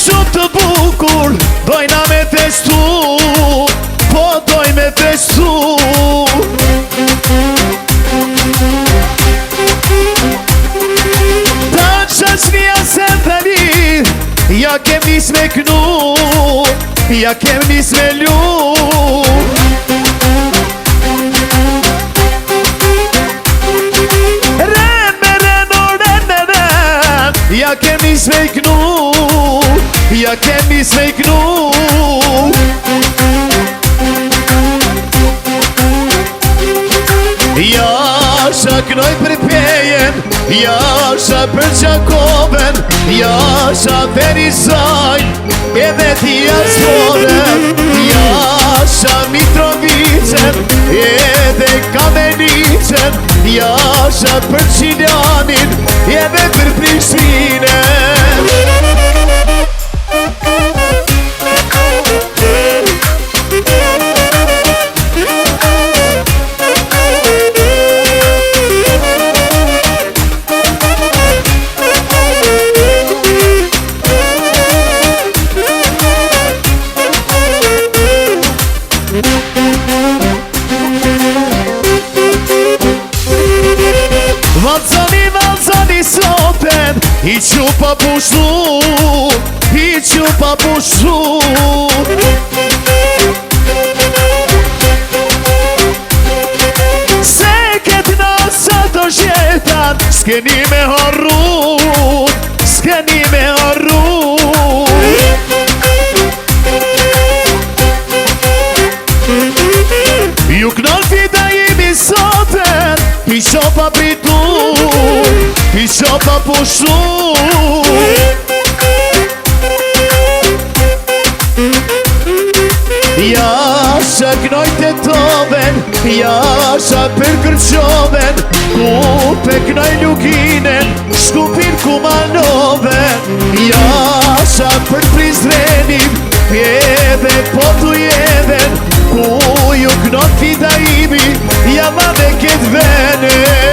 Shumë të bukur, dojna me festu, po doj me festu. Ta qasnia se të mirë, ja kem nis me knu, ja kem nis me lu. Ja kem nis me knu, ja kem nis me knu. Jasha knoj për pejen, jasha për Gjakoven, jasha Verizajn, edhe Diasporen, jasha Mitrovicen, edhe Kamenicen, jasha për Qiljanin, edhe për Prishtinën. Valzani soten, i që pa pushtu, i që pa pushtu. Se këtë nasa të zhetan, s'keni me harru, s'keni me harru. Ju knall fita jemi soten, i që pa pritu, i që pa pushtu. Jasha knoj të toven, jasha për kërqoven, kupe knoj lukinen, shkupin kumanoven. Jasha për Prizrenin, edhe po tu jeden, ku ju knot fita imi, jama me këtë vene.